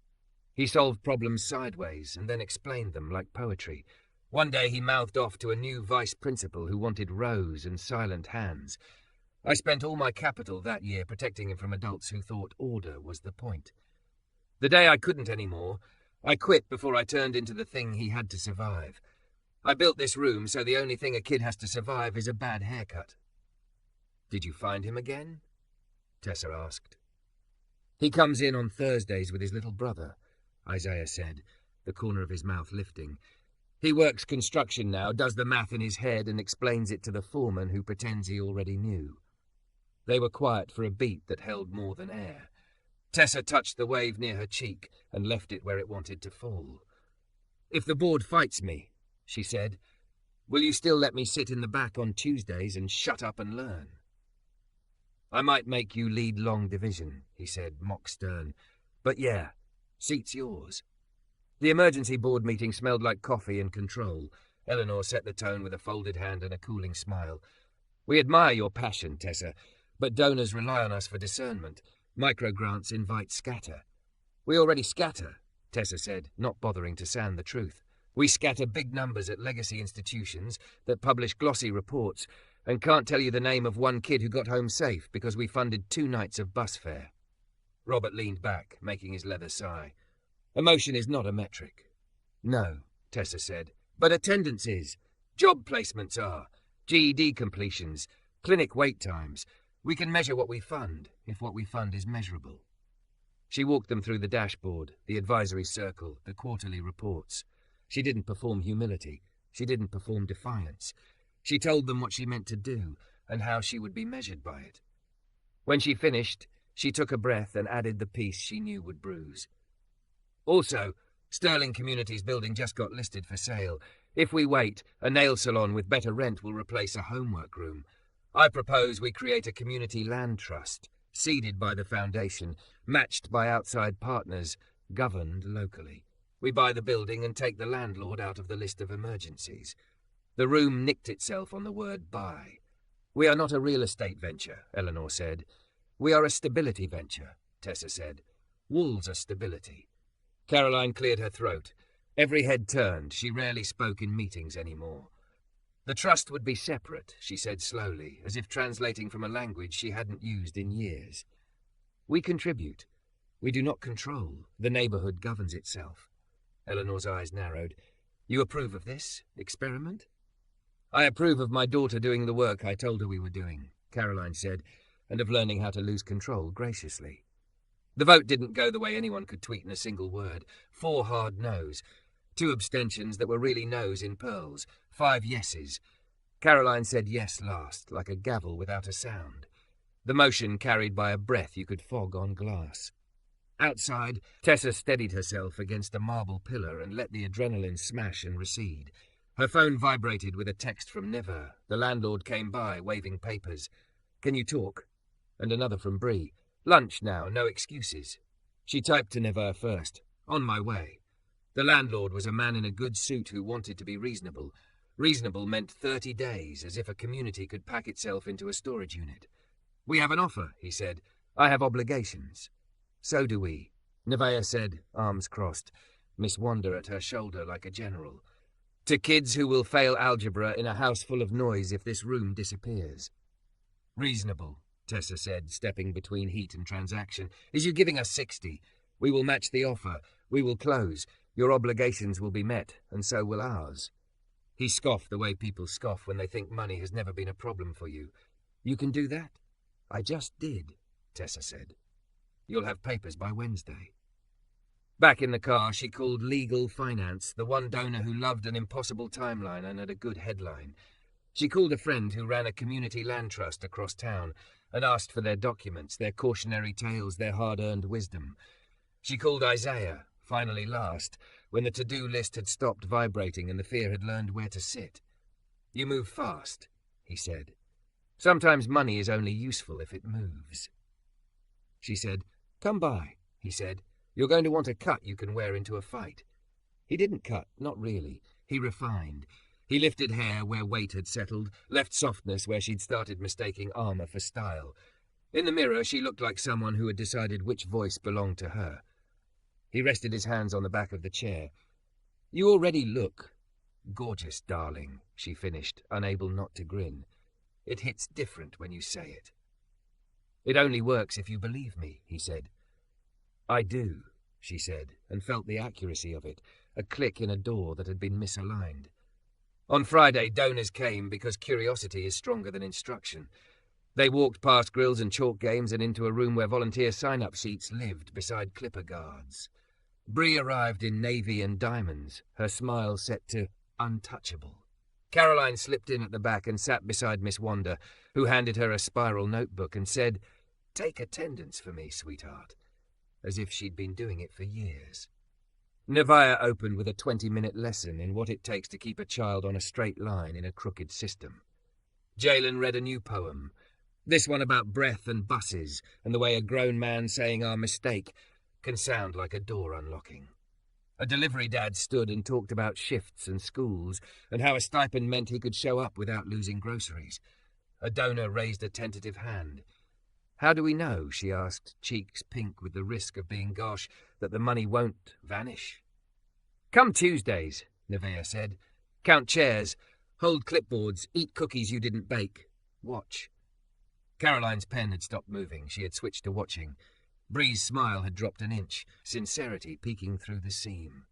He solved problems sideways and then explained them like poetry. One day he mouthed off to a new vice principal who wanted rows and silent hands. I spent all my capital that year protecting him from adults who thought order was the point. The day I couldn't anymore, I quit before I turned into the thing he had to survive. I built this room so the only thing a kid has to survive is a bad haircut." "Did you find him again?" Tessa asked. "He comes in on Thursdays with his little brother," Isaiah said, the corner of his mouth lifting. "He works construction now, does the math in his head and explains it to the foreman who pretends he already knew." They were quiet for a beat that held more than air. Tessa touched the wave near her cheek and left it where it wanted to fall. "If the board fights me," she said, "will you still let me sit in the back on Tuesdays and shut up and learn?" "I might make you lead long division," he said, mock stern. "But yeah, seat's yours." The emergency board meeting smelled like coffee and control. Eleanor set the tone with a folded hand and a cooling smile. "We admire your passion, Tessa, but donors rely on us for discernment. Microgrants invite scatter." "We already scatter," Tessa said, not bothering to sand the truth. "We scatter big numbers at legacy institutions that publish glossy reports and can't tell you the name of one kid who got home safe because we funded 2 nights of bus fare." Robert leaned back, making his leather sigh. "Emotion is not a metric." "No," Tessa said, "but attendance is. Job placements are. GED completions. Clinic wait times. We can measure what we fund, if what we fund is measurable." She walked them through the dashboard, the advisory circle, the quarterly reports. She didn't perform humility. She didn't perform defiance. She told them what she meant to do and how she would be measured by it. When she finished, she took a breath and added the piece she knew would bruise. "Also, Sterling Communities building just got listed for sale. If we wait, a nail salon with better rent will replace a homework room. I propose we create a community land trust, seeded by the foundation, matched by outside partners, governed locally. We buy the building and take the landlord out of the list of emergencies." The room nicked itself on the word buy. "We are not a real estate venture," Eleanor said. "We are a stability venture," Tessa said. "Walls are stability." Caroline cleared her throat. Every head turned. She rarely spoke in meetings anymore. "The trust would be separate," she said slowly, as if translating from a language she hadn't used in years. "We contribute. We do not control. The neighborhood governs itself." Eleanor's eyes narrowed. "You approve of this experiment?" "I approve of my daughter doing the work I told her we were doing," Caroline said, "and of learning how to lose control graciously." The vote didn't go the way anyone could tweet in a single word. 4 hard no's. 2 abstentions that were really no's in pearls. 5 yeses. Caroline said yes last, like a gavel without a sound. The motion carried by a breath you could fog on glass. Outside, Tessa steadied herself against a marble pillar and let the adrenaline smash and recede. Her phone vibrated with a text from Niver. The landlord came by, waving papers. "Can you talk?" And another from Bree. "Lunch now, no excuses." She typed to Niver first. "On my way." The landlord was a man in a good suit who wanted to be reasonable. Reasonable meant 30 days, as if a community could pack itself into a storage unit. "We have an offer," he said. "I have obligations." "So do we," Nevaeh said, arms crossed, Miss Wonder at her shoulder like a general. "To kids who will fail algebra in a house full of noise if this room disappears." "Reasonable," Tessa said, stepping between heat and transaction, "is you giving us 60. We will match the offer. We will close. Your obligations will be met, and so will ours." He scoffed the way people scoff when they think money has never been a problem for you. "You can do that?" "I just did," Tessa said. "You'll have papers by Wednesday." Back in the car, she called Legal Finance, the one donor who loved an impossible timeline and had a good headline. She called a friend who ran a community land trust across town and asked for their documents, their cautionary tales, their hard-earned wisdom. She called Isaiah, finally last, when the to-do list had stopped vibrating and the fear had learned where to sit. "You move fast," he said. "Sometimes money is only useful if it moves." She said, "Come by," he said. "You're going to want a cut you can wear into a fight." He didn't cut, not really. He refined. He lifted hair where weight had settled, left softness where she'd started mistaking armor for style. In the mirror, she looked like someone who had decided which voice belonged to her. He rested his hands on the back of the chair. "You already look gorgeous, darling," she finished, unable not to grin. "It hits different when you say it." "It only works if you believe me," he said. "I do," she said, and felt the accuracy of it, a click in a door that had been misaligned. On Friday, donors came because curiosity is stronger than instruction. They walked past grills and chalk games and into a room where volunteer sign-up sheets lived beside clipper guards. Bree arrived in navy and diamonds, her smile set to untouchable. Caroline slipped in at the back and sat beside Miss Wanda, who handed her a spiral notebook and said, "Take attendance for me, sweetheart," as if she'd been doing it for years. Nevaeh opened with a 20-minute lesson in what it takes to keep a child on a straight line in a crooked system. Jalen read a new poem, this one about breath and buses and the way a grown man saying our mistake can sound like a door unlocking. A delivery dad stood and talked about shifts and schools and how a stipend meant he could show up without losing groceries. A donor raised a tentative hand. "How do we know," she asked, cheeks pink with the risk of being gosh, "that the money won't vanish?" "Come Tuesdays," Nevaeh said. "Count chairs, hold clipboards, eat cookies you didn't bake. Watch." Caroline's pen had stopped moving. She had switched to watching. Bree's smile had dropped an inch, sincerity peeking through the seam.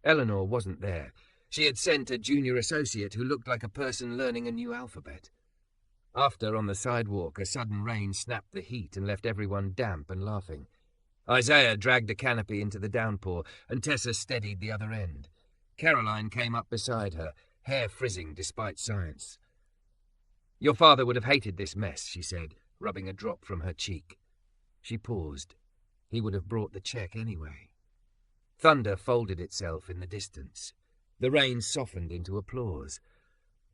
Eleanor wasn't there. She had sent a junior associate who looked like a person learning a new alphabet. After, on the sidewalk, a sudden rain snapped the heat and left everyone damp and laughing. Isaiah dragged a canopy into the downpour, and Tessa steadied the other end. Caroline came up beside her, hair frizzing despite science. "Your father would have hated this mess," she said, rubbing a drop from her cheek. She paused. He would have brought the check anyway. Thunder folded itself in the distance. The rain softened into applause.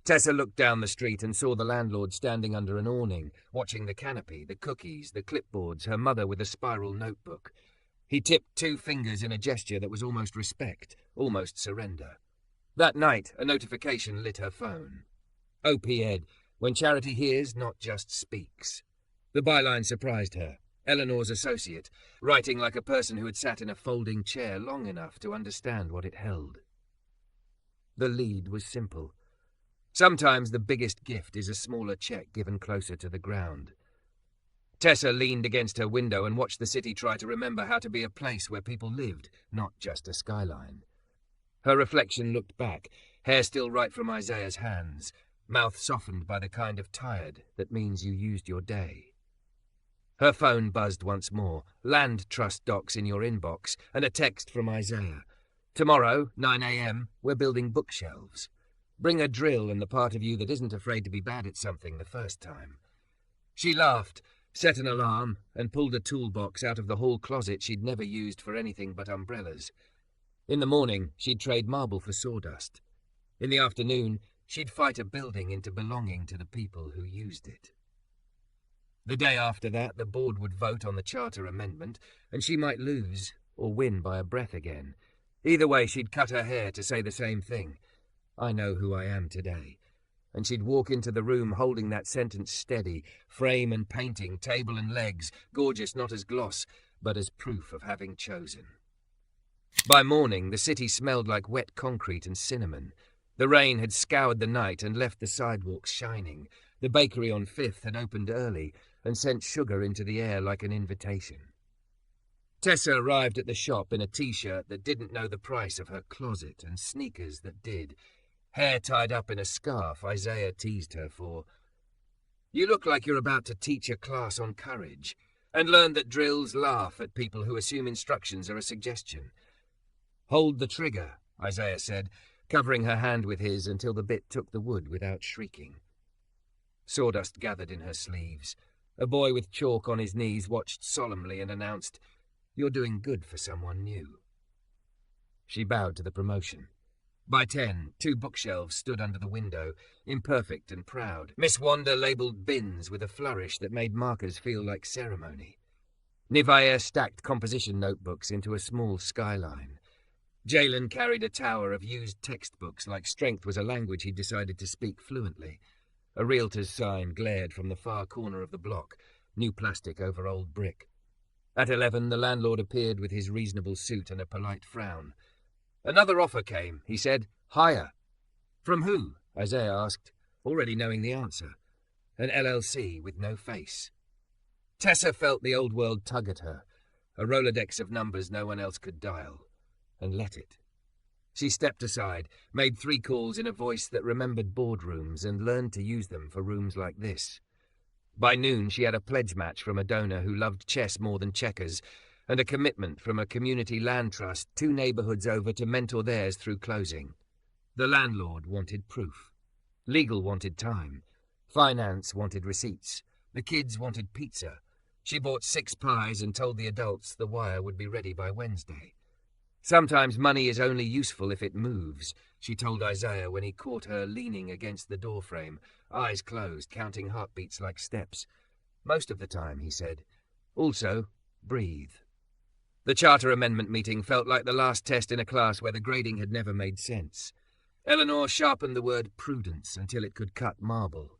Tessa looked down the street and saw the landlord standing under an awning, watching the canopy, the cookies, the clipboards, her mother with a spiral notebook. He tipped 2 fingers in a gesture that was almost respect, almost surrender. That night, a notification lit her phone. OP-Ed, when charity hears, not just speaks. The byline surprised her. Eleanor's associate, writing like a person who had sat in a folding chair long enough to understand what it held. The lead was simple. Sometimes the biggest gift is a smaller check given closer to the ground. Tessa leaned against her window and watched the city try to remember how to be a place where people lived, not just a skyline. Her reflection looked back, hair still right from Isaiah's hands, mouth softened by the kind of tired that means you used your day. Her phone buzzed once more, land trust docs in your inbox, and a text from Isaiah. "Tomorrow, 9 a.m., we're building bookshelves. Bring a drill and the part of you that isn't afraid to be bad at something the first time." She laughed, set an alarm, and pulled a toolbox out of the hall closet she'd never used for anything but umbrellas. In the morning, she'd trade marble for sawdust. In the afternoon, she'd fight a building into belonging to the people who used it. The day after that, the board would vote on the charter amendment, and she might lose or win by a breath again. Either way, she'd cut her hair to say the same thing. "I know who I am today." And she'd walk into the room holding that sentence steady, frame and painting, table and legs, gorgeous not as gloss, but as proof of having chosen. By morning, the city smelled like wet concrete and cinnamon. The rain had scoured the night and left the sidewalks shining. The bakery on 5th had opened early and sent sugar into the air like an invitation. Tessa arrived at the shop in a t-shirt that didn't know the price of her closet and sneakers that did. Hair tied up in a scarf Isaiah teased her for. "You look like you're about to teach a class on courage and learn that drills laugh at people who assume instructions are a suggestion. Hold the trigger, Isaiah said, covering her hand with his until the bit took the wood without shrieking. Sawdust gathered in her sleeves. A boy with chalk on his knees watched solemnly and announced, "You're doing good for someone new." She bowed to the promotion. By 10, 2 bookshelves stood under the window, imperfect and proud. Miss Wanda labelled bins with a flourish that made markers feel like ceremony. Nivea stacked composition notebooks into a small skyline. Jalen carried a tower of used textbooks like strength was a language he'd decided to speak fluently. A realtor's sign glared from the far corner of the block, new plastic over old brick. At 11, the landlord appeared with his reasonable suit and a polite frown. "Another offer came," he said. "Higher." "From who?" Isaiah asked, already knowing the answer. An LLC with no face. Tessa felt the old world tug at her, a Rolodex of numbers no one else could dial, and let it. She stepped aside, made 3 calls in a voice that remembered boardrooms and learned to use them for rooms like this. By noon, she had a pledge match from a donor who loved chess more than checkers, and a commitment from a community land trust 2 neighbourhoods over to mentor theirs through closing. The landlord wanted proof. Legal wanted time. Finance wanted receipts. The kids wanted pizza. She bought 6 pies and told the adults the wire would be ready by Wednesday. "Sometimes money is only useful if it moves," she told Isaiah when he caught her leaning against the doorframe, eyes closed, counting heartbeats like steps. "Most of the time," he said. "Also, breathe." The charter amendment meeting felt like the last test in a class where the grading had never made sense. Eleanor sharpened the word prudence until it could cut marble.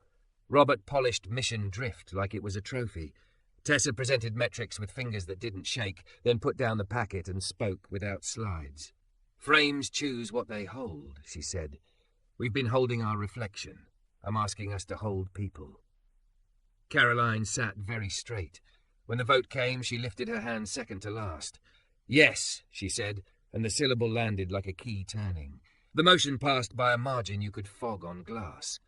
Robert polished mission drift like it was a trophy. Tessa presented metrics with fingers that didn't shake, then put down the packet and spoke without slides. "Frames choose what they hold," she said. "We've been holding our reflection. I'm asking us to hold people." Caroline sat very straight. When the vote came, she lifted her hand second to last. "Yes," she said, and the syllable landed like a key turning. The motion passed by a margin you could fog on glass.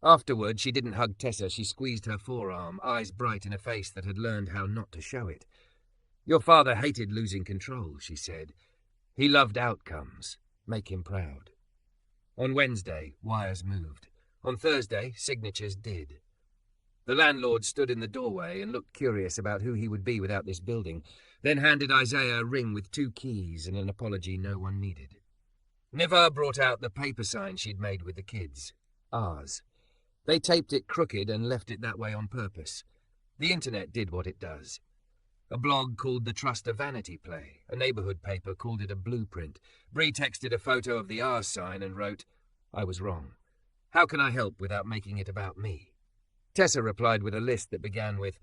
Afterward, she didn't hug Tessa. She squeezed her forearm, eyes bright in a face that had learned how not to show it. "Your father hated losing control," she said. "He loved outcomes. Make him proud." On Wednesday, wires moved. On Thursday, signatures did. The landlord stood in the doorway and looked curious about who he would be without this building, then handed Isaiah a ring with 2 keys and an apology no one needed. Niva brought out the paper sign she'd made with the kids. Ours. They taped it crooked and left it that way on purpose. The internet did what it does. A blog called The Trust a Vanity Play. A neighbourhood paper called it a blueprint. Bree texted a photo of the ours sign and wrote, "I was wrong. How can I help without making it about me?" Tessa replied with a list that began with,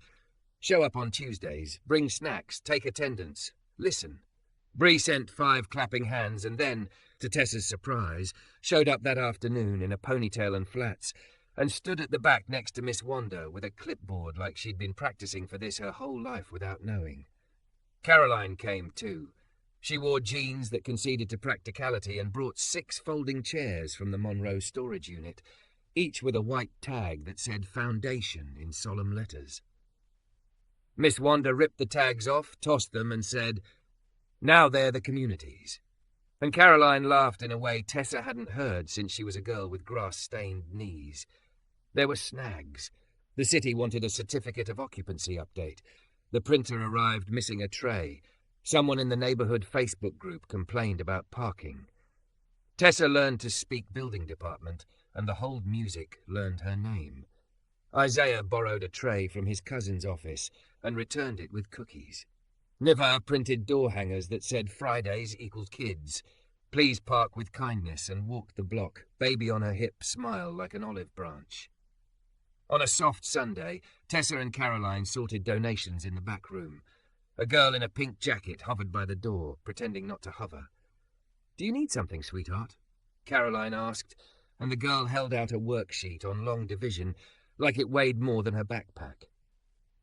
"Show up on Tuesdays, bring snacks, take attendance, listen." Bree sent 5 clapping hands and then, to Tessa's surprise, showed up that afternoon in a ponytail and flats, and stood at the back next to Miss Wanda with a clipboard like she'd been practicing for this her whole life without knowing. Caroline came too. She wore jeans that conceded to practicality and brought 6 folding chairs from the Monroe storage unit, each with a white tag that said Foundation in solemn letters. Miss Wanda ripped the tags off, tossed them, and said, "Now they're the communities." And Caroline laughed in a way Tessa hadn't heard since she was a girl with grass-stained knees. There were snags. The city wanted a certificate of occupancy update. The printer arrived missing a tray. Someone in the neighbourhood Facebook group complained about parking. Tessa learned to speak building department, and the hold music learned her name. Isaiah borrowed a tray from his cousin's office and returned it with cookies. Niva printed door hangers that said Fridays equals kids. Please park with kindness, and walked the block, baby on her hip, smile like an olive branch. On a soft Sunday, Tessa and Caroline sorted donations in the back room. A girl in a pink jacket hovered by the door, pretending not to hover. "Do you need something, sweetheart?" Caroline asked, and the girl held out a worksheet on long division, like it weighed more than her backpack.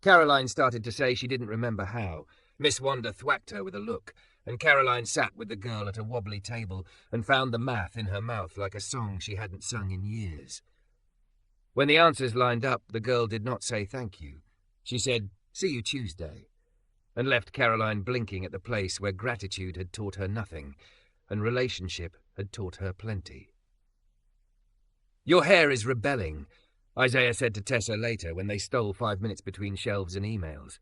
Caroline started to say she didn't remember how. Miss Wanda thwacked her with a look, and Caroline sat with the girl at a wobbly table and found the math in her mouth like a song she hadn't sung in years. When the answers lined up, the girl did not say thank you. She said, "See you Tuesday," and left Caroline blinking at the place where gratitude had taught her nothing, and relationship had taught her plenty. "Your hair is rebelling," Isaiah said to Tessa later when they stole 5 minutes between shelves and emails.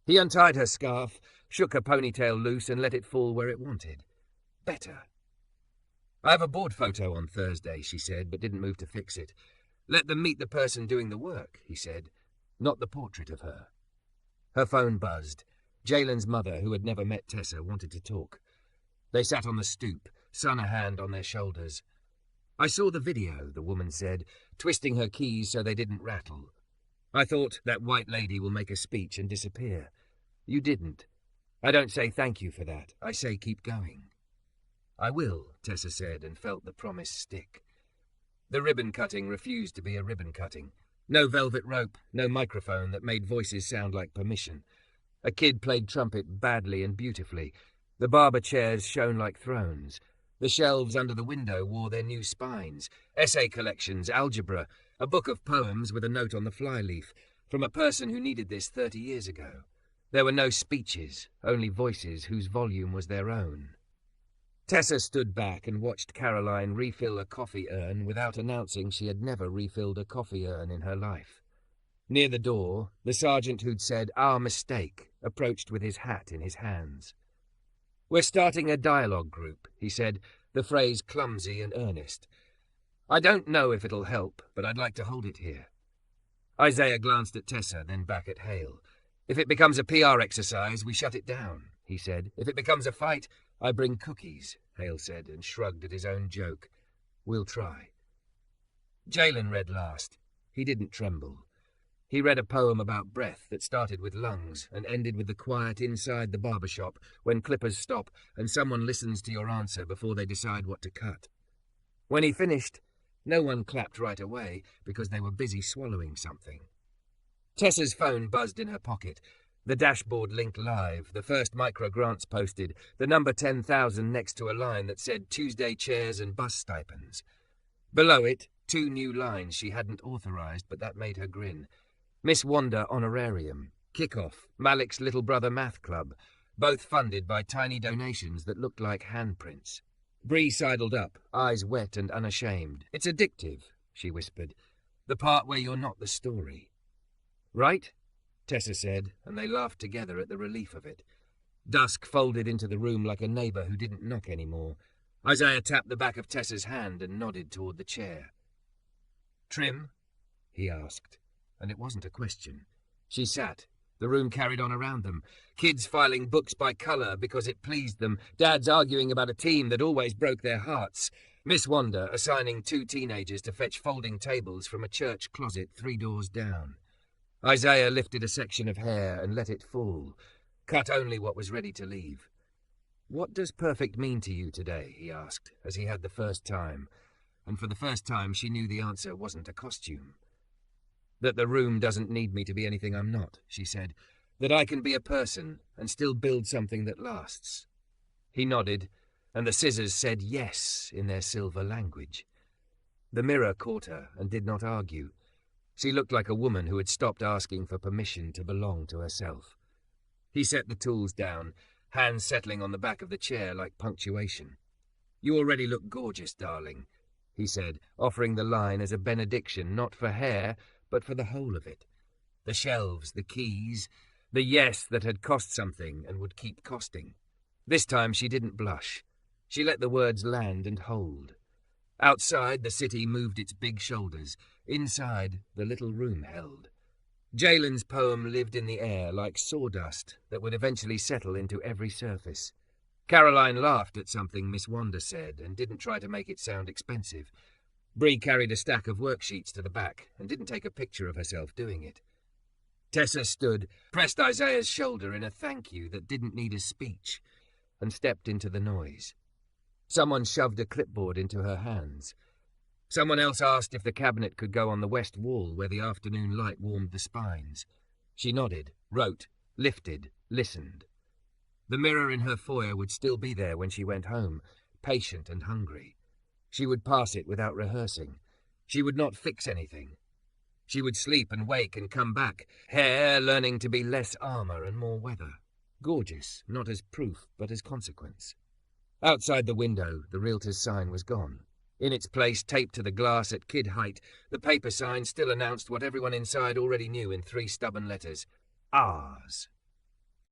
He untied her scarf, shook her ponytail loose and let it fall where it wanted. Better. "I have a board photo on Thursday," she said, but didn't move to fix it. "Let them meet the person doing the work," he said, "not the portrait of her." Her phone buzzed. Jalen's mother, who had never met Tessa, wanted to talk. They sat on the stoop, son a hand on their shoulders. "I saw the video," the woman said, twisting her keys so they didn't rattle. "I thought that white lady will make a speech and disappear. You didn't. I don't say thank you for that. I say keep going." "I will," Tessa said, and felt the promise stick. The ribbon cutting refused to be a ribbon cutting. No velvet rope, no microphone that made voices sound like permission. A kid played trumpet badly and beautifully. The barber chairs shone like thrones. The shelves under the window wore their new spines. Essay collections, algebra, a book of poems with a note on the flyleaf, from a person who needed this 30 years ago. There were no speeches, only voices whose volume was their own. Tessa stood back and watched Caroline refill a coffee urn without announcing she had never refilled a coffee urn in her life. Near the door, the sergeant who'd said, "Our mistake," approached with his hat in his hands. "We're starting a dialogue group," he said, the phrase clumsy and earnest. "I don't know if it'll help, but I'd like to hold it here." Isaiah glanced at Tessa, then back at Hale. "If it becomes a PR exercise, we shut it down," he said. "If it becomes a fight, I bring cookies," Hale said, and shrugged at his own joke. "We'll try." Jalen read last. He didn't tremble. He read a poem about breath that started with lungs and ended with the quiet inside the barbershop when clippers stop and someone listens to your answer before they decide what to cut. When he finished, no one clapped right away because they were busy swallowing something. Tessa's phone buzzed in her pocket. The dashboard linked live, the first micro-grants posted, the number 10,000 next to a line that said Tuesday chairs and bus stipends. Below it, 2 new lines she hadn't authorized, but that made her grin. Miss Wanda Honorarium, Kickoff, Malik's Little Brother Math Club, both funded by tiny donations that looked like handprints. Bree sidled up, eyes wet and unashamed. "It's addictive," she whispered. "The part where you're not the story." "Right?" Tessa said, and they laughed together at the relief of it. Dusk folded into the room like a neighbour who didn't knock anymore. Isaiah tapped the back of Tessa's hand and nodded toward the chair. "Trim?" he asked, and it wasn't a question. She sat. The room carried on around them. Kids filing books by colour because it pleased them. Dads arguing about a team that always broke their hearts. Miss Wanda assigning 2 teenagers to fetch folding tables from a church closet 3 doors down. Isaiah lifted a section of hair and let it fall, cut only what was ready to leave. "What does perfect mean to you today?" he asked, as he had the first time, and for the first time she knew the answer wasn't a costume. "That the room doesn't need me to be anything I'm not," she said. "That I can be a person and still build something that lasts." He nodded, and the scissors said yes in their silver language. The mirror caught her and did not argue. She looked like a woman who had stopped asking for permission to belong to herself. He set the tools down, hands settling on the back of the chair like punctuation. "You already look gorgeous, darling," he said, offering the line as a benediction not for hair, but for the whole of it. The shelves, the keys, the yes that had cost something and would keep costing. This time she didn't blush. She let the words land and hold. Outside, the city moved its big shoulders. Inside, the little room held. Jalen's poem lived in the air like sawdust that would eventually settle into every surface. Caroline laughed at something Miss Wanda said and didn't try to make it sound expensive. Bree carried a stack of worksheets to the back and didn't take a picture of herself doing it. Tessa stood, pressed Isaiah's shoulder in a thank you that didn't need a speech, and stepped into the noise. Someone shoved a clipboard into her hands. Someone else asked if the cabinet could go on the west wall where the afternoon light warmed the spines. She nodded, wrote, lifted, listened. The mirror in her foyer would still be there when she went home, patient and hungry. She would pass it without rehearsing. She would not fix anything. She would sleep and wake and come back, hair learning to be less armour and more weather. Gorgeous, not as proof, but as consequence. Outside the window, the realtor's sign was gone. In its place, taped to the glass at kid height, the paper sign still announced what everyone inside already knew in 3 stubborn letters. Ours.